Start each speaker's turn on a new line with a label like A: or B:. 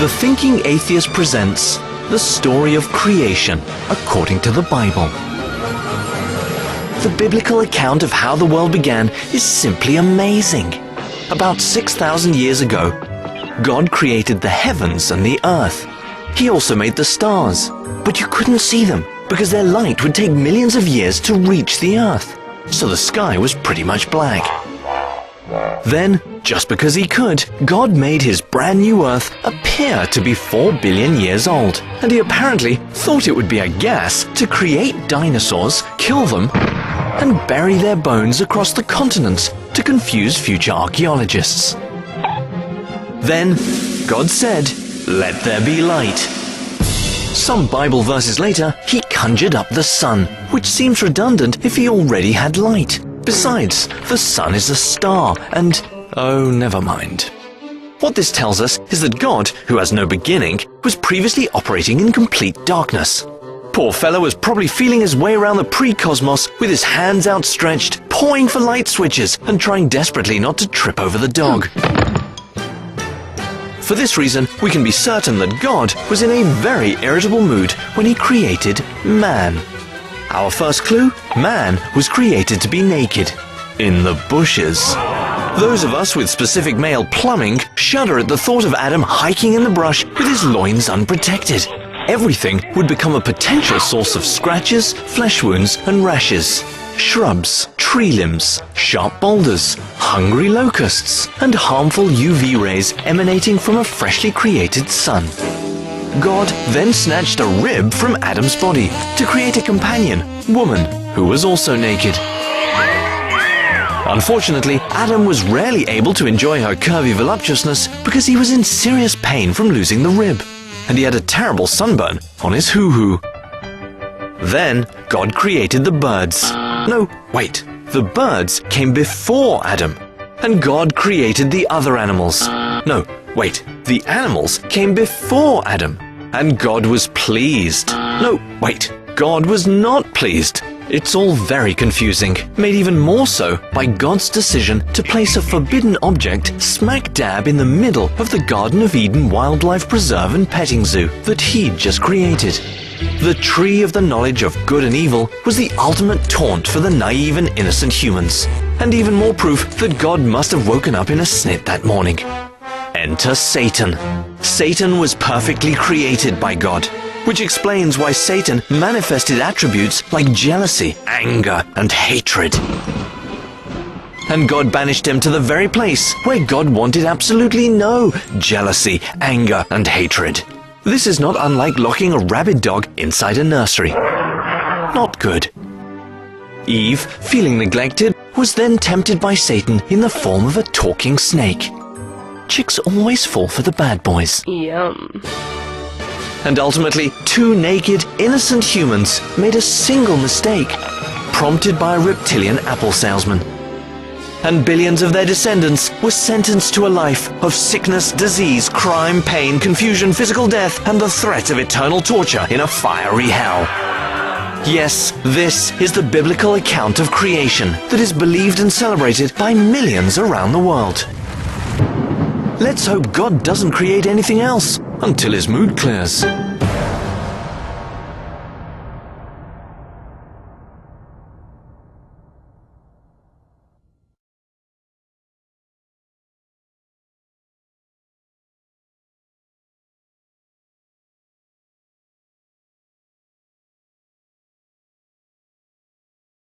A: The Thinking Atheist presents the story of creation according to the Bible. The biblical account of how the world began is simply amazing. About 6,000 years ago, God created the heavens and the earth. He also made the stars, but you couldn't see them because their light would take millions of years to reach the earth. So the sky was pretty much black. Then, just because he could, God made his brand new earth appear to be 4 billion years old. And he apparently thought it would be a gas to create dinosaurs, kill them, and bury their bones across the continents to confuse future archaeologists. Then, God said, "Let there be light." Some Bible verses later, he conjured up the sun, which seems redundant if he already had light. Besides, the sun is a star, and oh, never mind. What this tells us is that God, who has no beginning, was previously operating in complete darkness. Poor fellow was probably feeling his way around the pre-cosmos with his hands outstretched, pawing for light switches and trying desperately not to trip over the dog. For this reason, we can be certain that God was in a very irritable mood when he created man. Our first clue, man was created to be naked. In the bushes. Those of us with specific male plumbing shudder at the thought of Adam hiking in the brush with his loins unprotected. Everything would become a potential source of scratches, flesh wounds, and rashes. Shrubs, tree limbs, sharp boulders, hungry locusts, and harmful UV rays emanating from a freshly created sun. God then snatched a rib from Adam's body to create a companion, woman, who was also naked. Unfortunately, Adam was rarely able to enjoy her curvy voluptuousness because he was in serious pain from losing the rib, and he had a terrible sunburn on his hoo-hoo. Then, God created the birds. No, wait, the birds came before Adam, and God created the other animals. No, wait, the animals came before Adam, and God was pleased. No, wait, God was not pleased. It's all very confusing, made even more so by God's decision to place a forbidden object smack dab in the middle of the Garden of Eden Wildlife Preserve and Petting Zoo that he'd just created. The tree of the knowledge of good and evil was the ultimate taunt for the naive and innocent humans, and even more proof that God must have woken up in a snit that morning. Enter Satan. Satan was perfectly created by God, which explains why Satan manifested attributes like jealousy, anger, and hatred. And God banished him to the very place where God wanted absolutely no jealousy, anger, and hatred. This is not unlike locking a rabid dog inside a nursery. Not good. Eve, feeling neglected, was then tempted by Satan in the form of a talking snake. Chicks always fall for the bad boys.
B: Yum.
A: And ultimately, 2 naked, innocent humans made a single mistake, prompted by a reptilian apple salesman. And billions of their descendants were sentenced to a life of sickness, disease, crime, pain, confusion, physical death, and the threat of eternal torture in a fiery hell. Yes, this is the biblical account of creation that is believed and celebrated by millions around the world. Let's hope God doesn't create anything else until his mood clears.